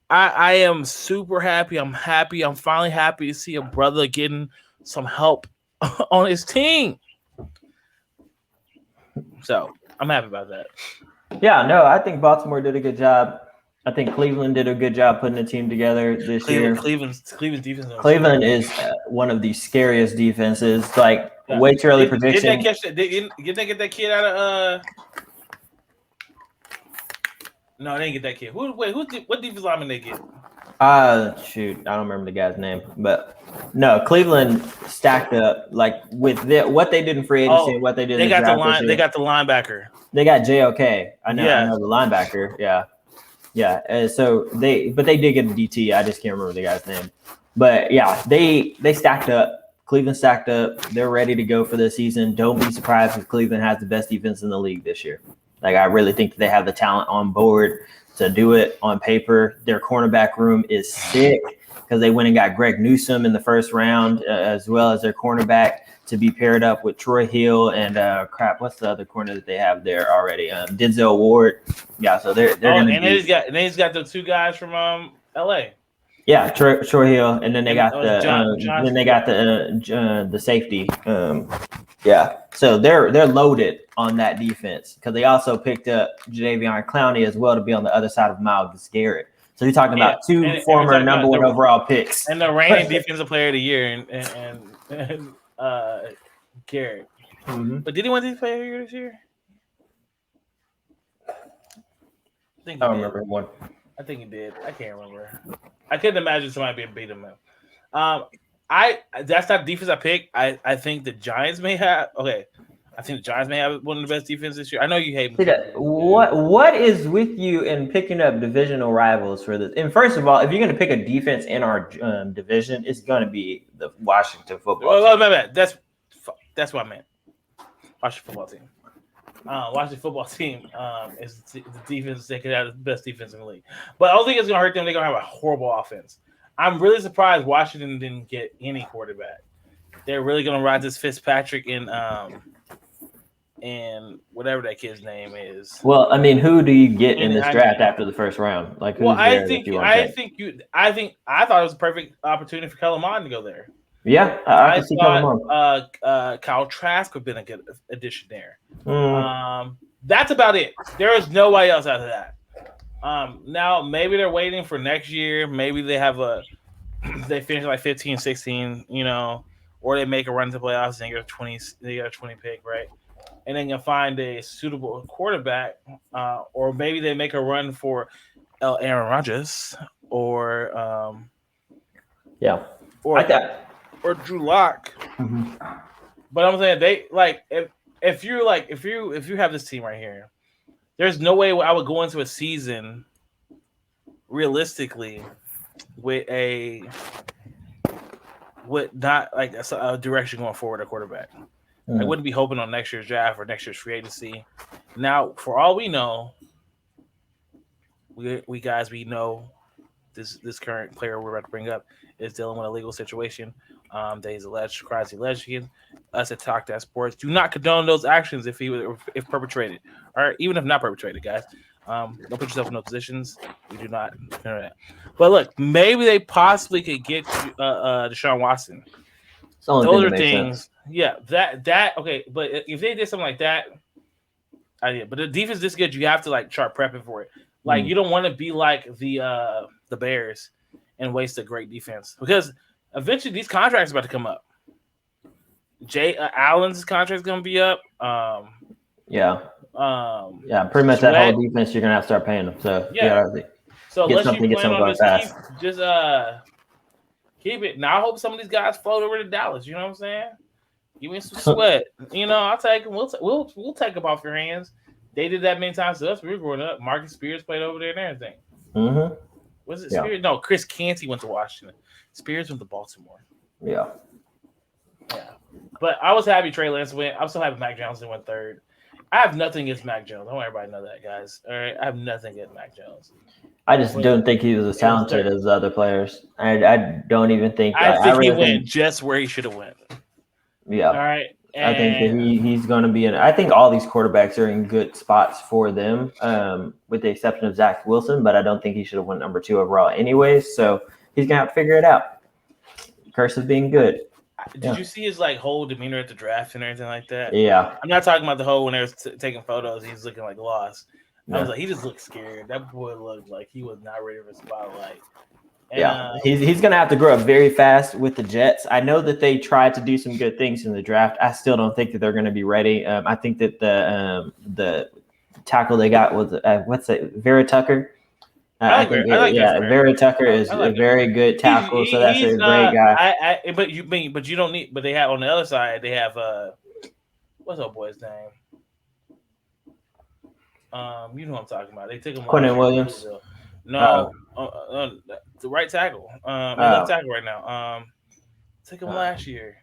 I am super happy. I'm happy. I'm finally happy to see a brother getting some help on his team. So I'm happy about that. Yeah, no, I think Baltimore did a good job. I think Cleveland did a good job putting a team together this year. Cleveland's defense. Cleveland is one of the scariest defenses. Like, way too early prediction. Did they get that kid out of No, they didn't get that kid. What defense lineman they get? Shoot, I don't remember the guy's name, but no, Cleveland stacked up like with what they did in free agency and what they did. They got the line. They got the linebacker. They got JOK. I know the linebacker. Yeah. So they did get a DT. I just can't remember the guy's name. But yeah, they stacked up. Cleveland stacked up. They're ready to go for the season. Don't be surprised if Cleveland has the best defense in the league this year. Like, I really think they have the talent on board to do it on paper. Their cornerback room is sick because they went and got Greg Newsome in the first round, as well as their cornerback to be paired up with Troy Hill and what's the other corner that they have there already? Denzel Ward. Yeah, so they're going to. And he's got the 2 guys from LA. Yeah, Troy Hill, and then they got the safety. Yeah, so they're loaded on that defense because they also picked up Jadeveon Clowney as well to be on the other side of Myles Garrett. So you're talking about 2 former number 1 overall picks and the reigning defensive player of the year and Garrett. But did he win defensive player of the year this year? I don't remember one. I think he did. I can't remember. I couldn't imagine somebody being beat him up. That's not the defense I picked. I think the Giants may have. Okay, I think the Giants may have one of the best defenses this year. I know you hate me. What is with you in picking up divisional rivals for this? And first of all, if you're going to pick a defense in our division, it's going to be the Washington football team. That's what I meant. Washington football team. Washington football team is the defense. They could have the best defense in the league. But I don't think it's going to hurt them. They're going to have a horrible offense. I'm really surprised Washington didn't get any quarterback. They're really going to ride this Fitzpatrick and and whatever that kid's name is. Well, I mean, who do you get in this draft after the first round? Like, who's there that you want to take? I thought it was a perfect opportunity for Kellerman to go there. Yeah, I can see thought Kyle Trask would have been a good addition there. That's about it. There is nobody else after that. Now maybe they're waiting for next year. Maybe they finish like 15, 16, or they make a run to playoffs and they get a 20 pick, right? And then you find a suitable quarterback, or maybe they make a run for Aaron Rodgers or or Drew Lock. Mm-hmm. But I'm saying they like if you have this team right here, there's no way I would go into a season realistically with not like a direction going forward at quarterback. I wouldn't be hoping on next year's draft or next year's free agency. Now, for all we know, we know this current player we're about to bring up is dealing with a legal situation. That he's alleged crazy lesbian. Us at Talk That Sports do not condone those actions if perpetrated, or even if not perpetrated, guys. Don't put yourself in those positions. We do not condone that. But look, maybe they possibly could get Deshaun Watson. Those are things. Sense. Yeah, that okay. But if they did something like that, but the defense this good, you have to like start prepping for it. Like you don't want to be like the Bears and waste a great defense, because eventually these contracts are about to come up. Jay Allen's contract is going to be up. Pretty much that whole defense you're going to have to start paying them. So so let's get something going fast. Keep it. Now I hope some of these guys float over to Dallas. You know what I'm saying? Give me some sweat. I'll take them. We'll take them off your hands. They did that many times to us. We were growing up. Marcus Spears played over there and everything. Mm-hmm. Was it Spears? No, Chris Canty went to Washington. Spears went to Baltimore. Yeah. But I was happy Trey Lance went. I'm so happy Mac Jones went third. I have nothing against Mac Jones. I want everybody to know that, guys. All right, I have nothing against Mac Jones. I just don't think he was as talented as the other players. I don't even think. I think he went just where he should have went. Yeah. All right. I think that he's going to be in. I think all these quarterbacks are in good spots for them, with the exception of Zach Wilson. But I don't think he should have went number 2 overall, anyways. So he's going to have to figure it out. Curse of being good. Did you see his whole demeanor at the draft and everything like that? Yeah. I'm not talking about the whole when they were taking photos. He's looking like lost. I was like, he just looked scared. That boy looked like he was not ready for the spotlight. And, he's going to have to grow up very fast with the Jets. I know that they tried to do some good things in the draft. I still don't think that they're going to be ready. I think that the tackle they got was Vera Tucker. Vera Tucker is a very good tackle, so that's a great guy. But you don't need. But they have on the other side. They have what's that boy's name? You know what I'm talking about. They took him. Quentin Williams. No, the right tackle. Left tackle right now. Took him last year.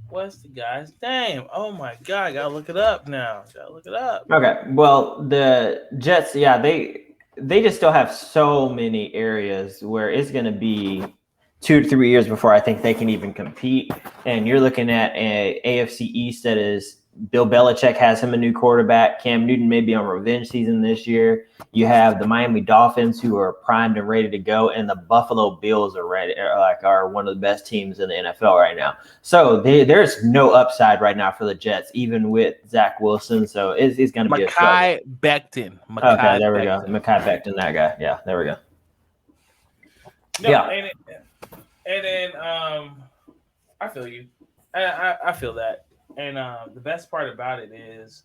What's the guy's name? Oh my God, I gotta look it up now. Okay, well the Jets, they just still have so many areas where it's going to be 2 to 3 years before I think they can even compete. And you're looking at a AFC East that is Bill Belichick has him a new quarterback. Cam Newton may be on revenge season this year. You have the Miami Dolphins who are primed and ready to go, and the Buffalo Bills are one of the best teams in the NFL right now. So there's no upside right now for the Jets, even with Zach Wilson. So it's going to be a struggle. Becton. Okay, there we go. Mekhi Becton, that guy. Yeah, there we go. And then I feel you. I feel that. And the best part about it is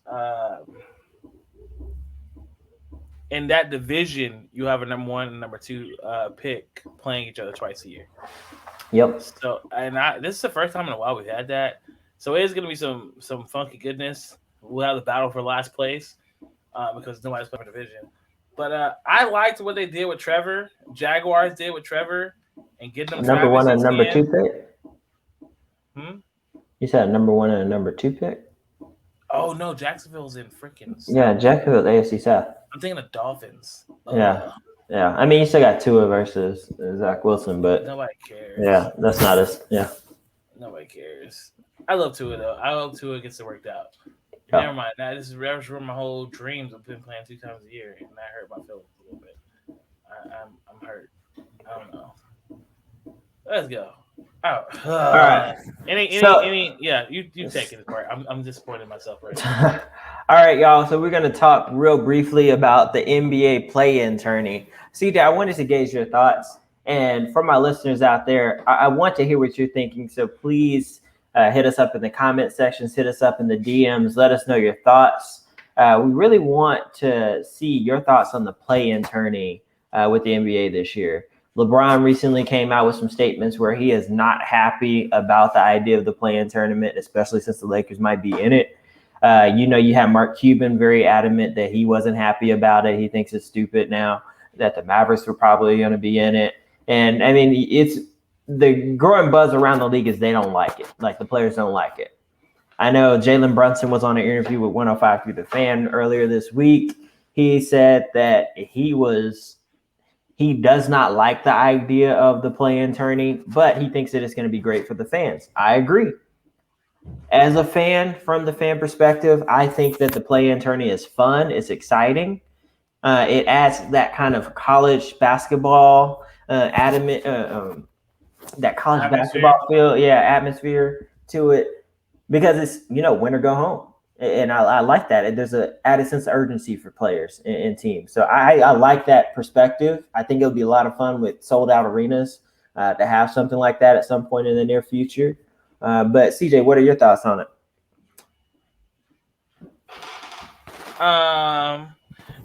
in that division, you have a number 1 and number 2 pick playing each other twice a year. Yep. So, this is the first time in a while we've had that. So it is going to be some funky goodness. We'll have the battle for last place because nobody's playing for division. But I liked what they did with Trevor. Jaguars did with Trevor and getting them number 1 and number 2 pick. You said a number 1 and a number 2 pick? Oh, no. Jacksonville's in freaking – Yeah, Jacksonville's AFC South. I'm thinking of Dolphins. Yeah. I mean, you still got Tua versus Zach Wilson, but – Nobody cares. Yeah, that's not us. Yeah. Nobody cares. I love Tua though. I hope Tua gets it worked out. Yeah. Never mind. Now this is ruined my whole dreams of been playing 2 times a year, and that hurt my feelings a little bit. I'm hurt. I don't know. Let's go. Oh, All right. Any yeah, you take it apart. I'm disappointed in myself right now. All right, y'all. So we're gonna talk real briefly about the NBA play-in tourney. CJ, I wanted to gauge your thoughts, and for my listeners out there, I want to hear what you're thinking. So please hit us up in the comment sections, hit us up in the DMs, let us know your thoughts. We really want to see your thoughts on the play-in tourney with the NBA this year. LeBron recently came out with some statements where he is not happy about the idea of the play-in tournament, especially since the Lakers might be in it. You have Mark Cuban very adamant that he wasn't happy about it. He thinks it's stupid now that the Mavericks were probably going to be in it. And I mean, it's the growing buzz around the league is they don't like it. Like the players don't like it. I know Jalen Brunson was on an interview with 105 through the Fan earlier this week. He said that he does not like the idea of the play-in tourney, but he thinks that it's going to be great for the fans. I agree. As a fan, from the fan perspective, I think that the play-in tourney is fun. It's exciting. It adds that kind of college basketball that college basketball feel, atmosphere to it, because it's win or go home. And I like that. There's an added sense of urgency for players and teams. So I like that perspective. I think it'll be a lot of fun with sold out arenas to have something like that at some point in the near future. But CJ, what are your thoughts on it?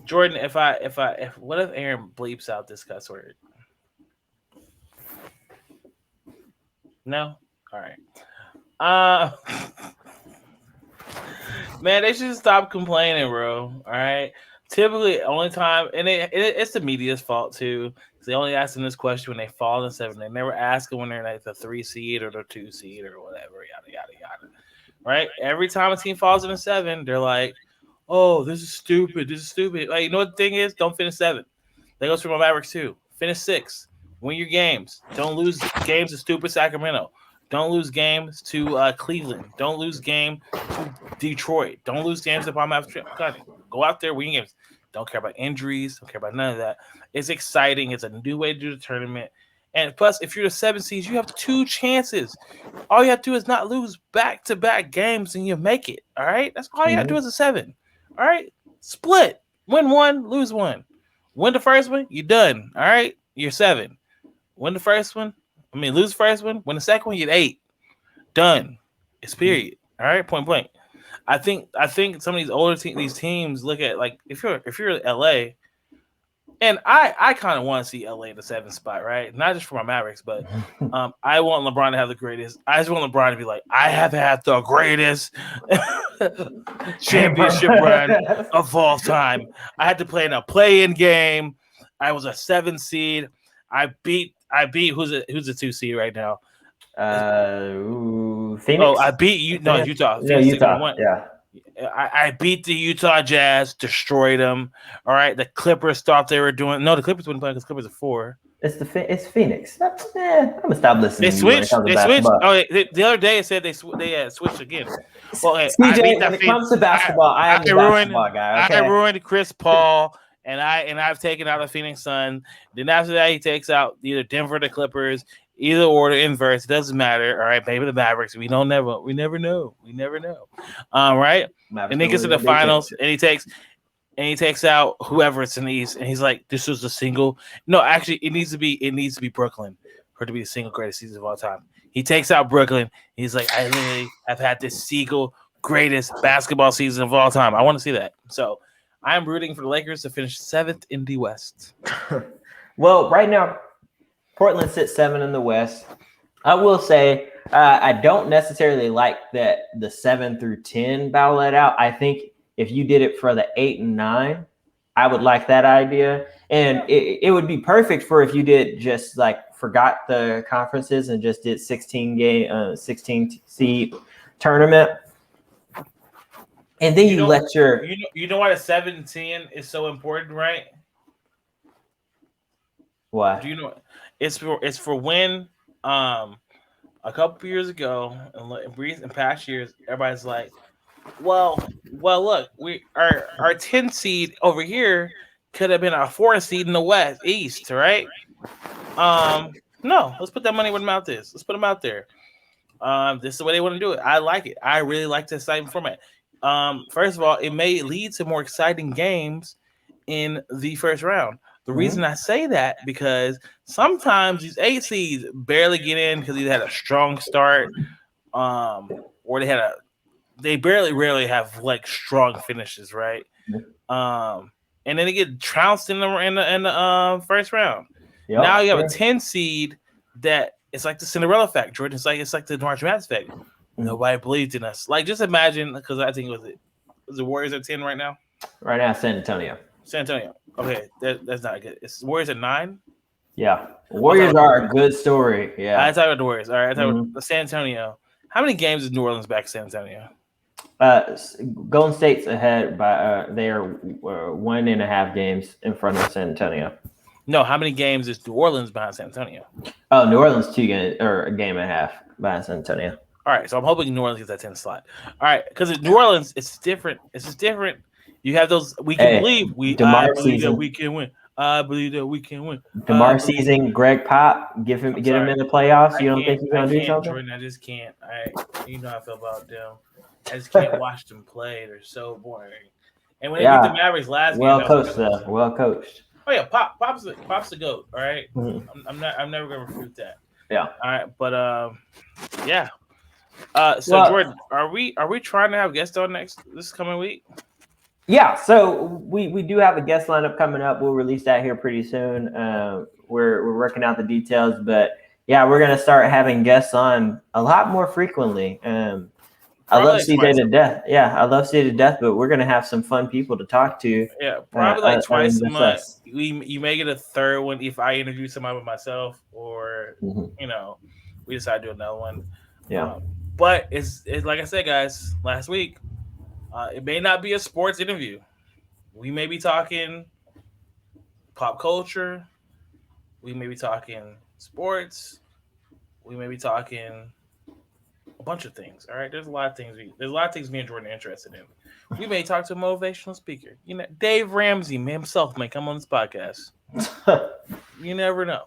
Jordan, if what if Aaron bleeps out this cuss word? No? All right. Man, they should stop complaining, bro. All right. Typically, only time, and it's the media's fault too. They only ask them this question when they fall in 7. They never ask them when they're like the 3 seed or the 2 seed or whatever. Yada yada yada. Right? Every time a team falls in a 7, they're like, "Oh, this is stupid. This is stupid." Like, you know what the thing is? Don't finish 7. That goes for my Mavericks too. Finish 6. Win your games. Don't lose games to stupid Sacramento. Don't lose games to Cleveland. Don't lose game to Detroit. Don't lose games to Palm After. Go out there, win games. Don't care about injuries. Don't care about none of that. It's exciting. It's a new way to do the tournament. And plus, if you're the 7 seeds, you have 2 chances. All you have to do is not lose back-to-back games and you make it. All right? That's all you have to do as a 7. All right? Split. Win 1, lose 1. Win the first one, you're done. All right? You're 7. Win the first one. Lose the first one. Win the second one, you're 8. Done. It's period. All right? Point blank. I think some of these older these teams look at, like, if you're LA, and I kind of want to see LA in the 7th spot, right? Not just for my Mavericks, but I want LeBron to have the greatest. I just want LeBron to be like, I have had the greatest championship run of all time. I had to play in a play-in game. I was a 7 seed. I beat who's a 2 seed right now. Phoenix. Oh, I beat you. No, Utah. Yeah, Utah. Yeah. I beat the Utah Jazz, destroyed them. All right, the Clippers thought they were doing. No, the Clippers wouldn't play because Clippers are 4. It's Phoenix. I'm gonna stop listening. They switched. Oh, the other day it said they switched again. Well, hey, CJ, when it comes to basketball, I am the basketball guy. Okay? I ruined Chris Paul, and I've taken out the Phoenix Sun. Then after that, he takes out either Denver or the Clippers. Either order, inverse, doesn't matter. All right, maybe the Mavericks. We never know. We never know. Right? Mavericks, and he gets to the finals, and he takes out whoever it's in the East, and he's like, "This was a single." No, actually, it needs to be Brooklyn for it to be the single greatest season of all time. He takes out Brooklyn. He's like, "I literally have had this single greatest basketball season of all time." I want to see that. So, I'm rooting for the Lakers to finish 7th in the West. Well, right now, Portland sits 7 in the West. I will say I don't necessarily like that the 7 through 10 battle it out. I think if you did it for the 8 and 9, I would like that idea. And it would be perfect for if you did just like forgot the conferences and just did 16 seed tournament. And then you let your you know why the 7-10 is so important, right? Why? Do you know? It's for when a couple years ago, in past years, everybody's like, well, look, our 10 seed over here could have been our 4 seed in the West East, right? No, let's put that money where the mouth is. Let's put them out there. This is the way they want to do it. I like it. I really like this exciting format. First of all, it may lead to more exciting games in the first round. The reason I say that because sometimes these 8 seeds barely get in because they had a strong start, or they rarely have like strong finishes, right? And then they get trounced in the first round. Yep, now you have a 10 seed that it's like the Cinderella effect, Jordan. It's like the March Madness effect. Nobody believed in us. Like, just imagine, because I think was the Warriors at 10 right now? Right now, San Antonio. Okay, that's not good. It's Warriors at 9. Yeah, Warriors are a good story. Yeah, I talk about the Warriors. All right, I talk about San Antonio. How many games is New Orleans back San Antonio? Golden State's ahead by they are 1.5 games in front of San Antonio. No, how many games is New Orleans behind San Antonio? Oh, New Orleans 2 games or a game and a half behind San Antonio. All right, so I'm hoping New Orleans gets that 10 slot. All right, because New Orleans, it's different. It's just different. You have those. We can believe. I believe that we can win. I believe that we can win. DeMar season, Greg Pop, get him in the playoffs. You don't think he's gonna do something? Jordan, I just can't. You know how I feel about them. I just can't watch them play. They're so boring. And when they beat the Mavericks last game, well coached though. Well coached. Oh yeah, Pop's the GOAT. All right, I'm never gonna refute that. Yeah. All right, but yeah. Jordan, are we trying to have guests on this coming week? Yeah, so we do have a guest lineup coming up. We'll release that here pretty soon. We're working out the details, but yeah, we're gonna start having guests on a lot more frequently. I love CJ to death. Yeah, I love CJ to death, but we're gonna have some fun people to talk to. Yeah, probably like twice a month. You may get a third one if I interview somebody with myself, or we decide to do another one. Yeah, but it's like I said, guys, last week. It may not be a sports interview. We may be talking pop culture. We may be talking sports. We may be talking a bunch of things. All right, there's a lot of things. There's a lot of things me and Jordan are interested in. We may talk to a motivational speaker. Dave Ramsey himself may come on this podcast. You never know.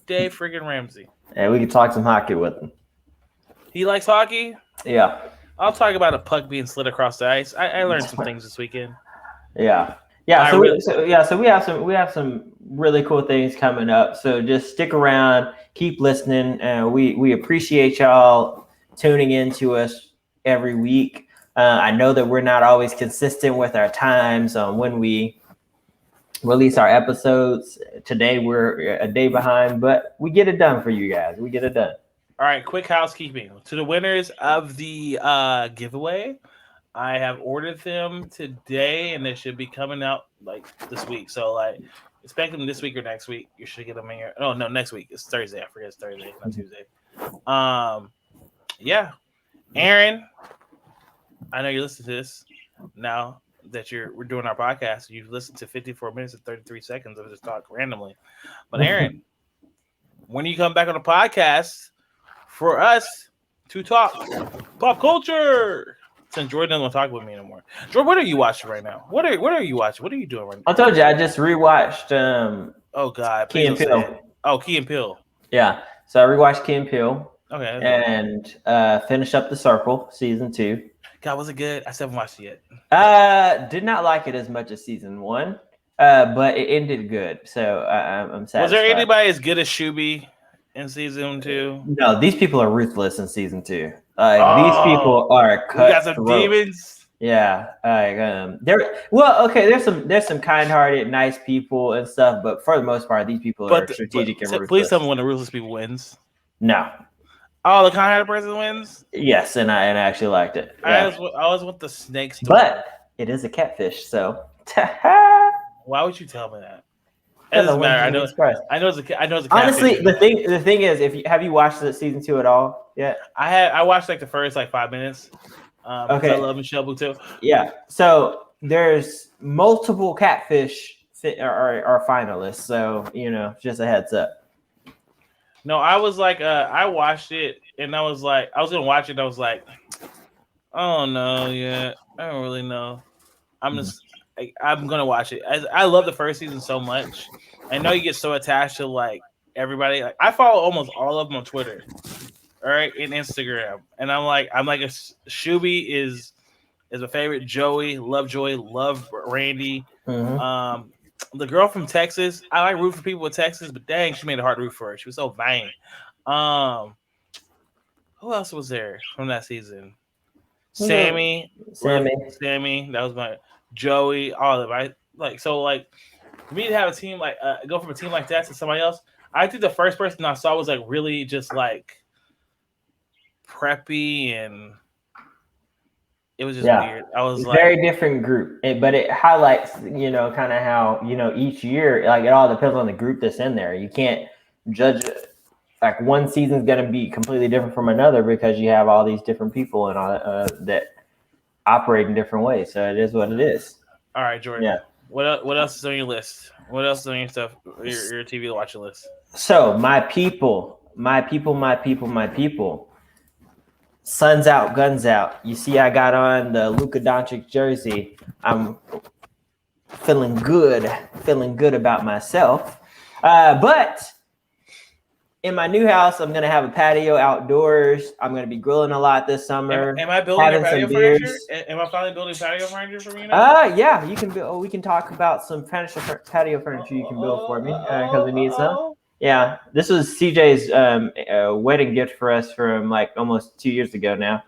Dave freaking Ramsey. And we can talk some hockey with him. He likes hockey? Yeah. I'll talk about a puck being slid across the ice. I learned some things this weekend. Yeah. So we have some really cool things coming up. So just stick around, keep listening. We appreciate y'all tuning in to us every week. I know that we're not always consistent with our times on when we release our episodes. Today we're a day behind, but we get it done for you guys. We get it done. All right, quick housekeeping. To the winners of the giveaway, I have ordered them today, and they should be coming out like this week. So expect them this week or next week. You should get them in here. Oh no, next week. It's Thursday. I forget it's Thursday, not Tuesday. Yeah, Aaron. I know you listen to this now that we're doing our podcast. You've listened to 54 minutes and 33 seconds of just talk randomly. But Aaron, when you come back on the podcast for us to talk pop culture, since Jordan doesn't want to talk with me anymore. Jordan, what are you watching right now? What are you watching? What are you doing right now? I told you I just rewatched. Oh God, Key and Peele. Oh, Key and Peele. Yeah, so I rewatched Key and Peele. Okay, and finished up The Circle season 2. God, was it good? I still haven't watched it yet. Did not like it as much as season 1, but it ended good. So I'm satisfied. Was there anybody as good as Shuby in season 2? No, these people are ruthless in season 2. These people are cut. We got some demons. Yeah, there's some kind-hearted, nice people and stuff, but for the most part, these people are strategic and ruthless. Please tell me when the ruthless people wins. No. Oh, the kind-hearted person wins. Yes, and I actually liked it. Yeah. I always want the snakes. But it is a catfish, so. Why would you tell me that? It doesn't matter. I know it's a catfish. Honestly, the thing is, have you watched the season 2 at all yet? I watched like the first 5 minutes. Okay. I love Michelle Buteau. Yeah. So there's multiple catfish are finalists. So just a heads up. No, I was I watched it and I was gonna watch it. And I was like, oh no, yeah, I don't really know. I'm gonna watch it. I love the first season so much. I know you get so attached to like everybody. Like I follow almost all of them on Twitter, all right, and Instagram, and I'm like Shuby is my favorite. Joey, love Randy. Mm-hmm. The girl from Texas, I like root for people with Texas, but dang, she made it hard to root for her. She was so vain. Who else was there from that season? Sammy. That was my Joey. All of them. I like so like for me to have a team like go from a team like that to somebody else. I think the first person I saw was like really just like preppy and it was just weird. I was like very different group, but it highlights kind of how each year like it all depends on the group that's in there. You can't judge it. Like one season's gonna be completely different from another because you have all these different people and all that operate in different ways. So it is what it is. All right, Jordan. Yeah. What else is on your list? What else is on your stuff? Your TV watching list? So my people. Suns out, guns out. You see, I got on the Luka Doncic jersey. I'm feeling good about myself. But in my new house, I'm gonna have a patio outdoors. I'm gonna be grilling a lot this summer. Am I building your patio furniture? Am I finally building patio furniture for me now? Yeah, you can build. We can talk about some patio furniture you can build for me because we need some. Yeah, this was CJ's wedding gift for us from like almost 2 years ago now.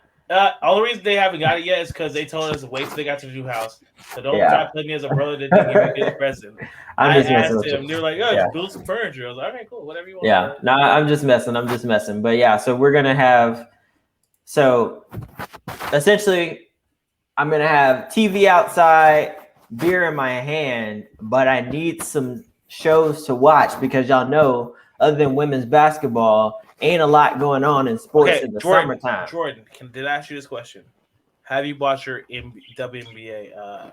All the reason they haven't got it yet is because they told us to wait till they got to the new house. So don't try to put me as a brother that didn't give me a good present. I asked them. They were like, just build some furniture. I was like, okay, cool, whatever you want. Yeah, no, I'm just messing. But yeah, so we're gonna have. So essentially, I'm gonna have TV outside, beer in my hand, but I need some shows to watch because y'all know, other than women's basketball, ain't a lot going on in sports in the summertime. Jordan, did I ask you this question? Have you bought your WNBA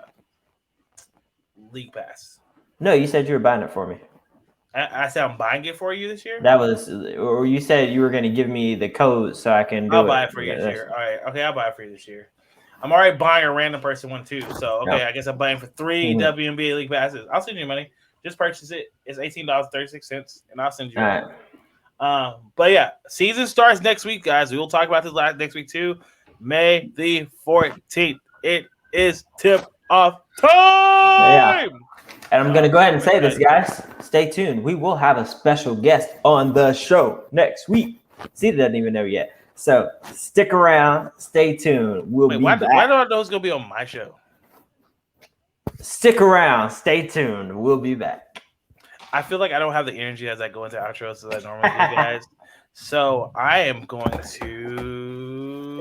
League Pass? No, you said you were buying it for me. I said I'm buying it for you this year? Or you said you were going to give me the code so I can do I'll buy it for you this year. All right. Okay, I'll buy it for you this year. I'm already buying a random person one too. So, okay, I guess I'm buying for 3 WNBA League Passes. I'll send you money. Just purchase it. It's $18.36, and I'll send you it. Right. But yeah, season starts next week, guys. We will talk about this next week too. May the 14th. It is tip-off time! Yeah. And I'm going to go ahead and say this, guys. Stay tuned. We will have a special guest on the show next week. Cedar doesn't even know yet. So stick around. Stay tuned. We'll be back. Why do I know it's going to be on my show? Stick around. Stay tuned. We'll be back. I feel like I don't have the energy as I go into outros as I normally do, guys. So I am going to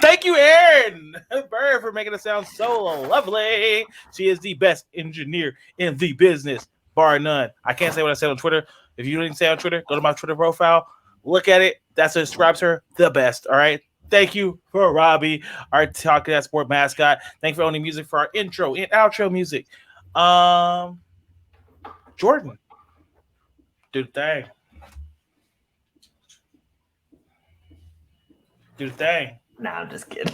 thank you, Erin Bird, for making it sound so lovely. She is the best engineer in the business, bar none. I can't say what I said on Twitter. If you didn't say on Twitter, go to my Twitter profile, look at it. That's what describes her the best. All right. Thank you for Robbie, our Talking That Sport mascot. Thank you for owning music for our intro and outro music. Jordan, do the thing. Do the thing. Nah, I'm just kidding.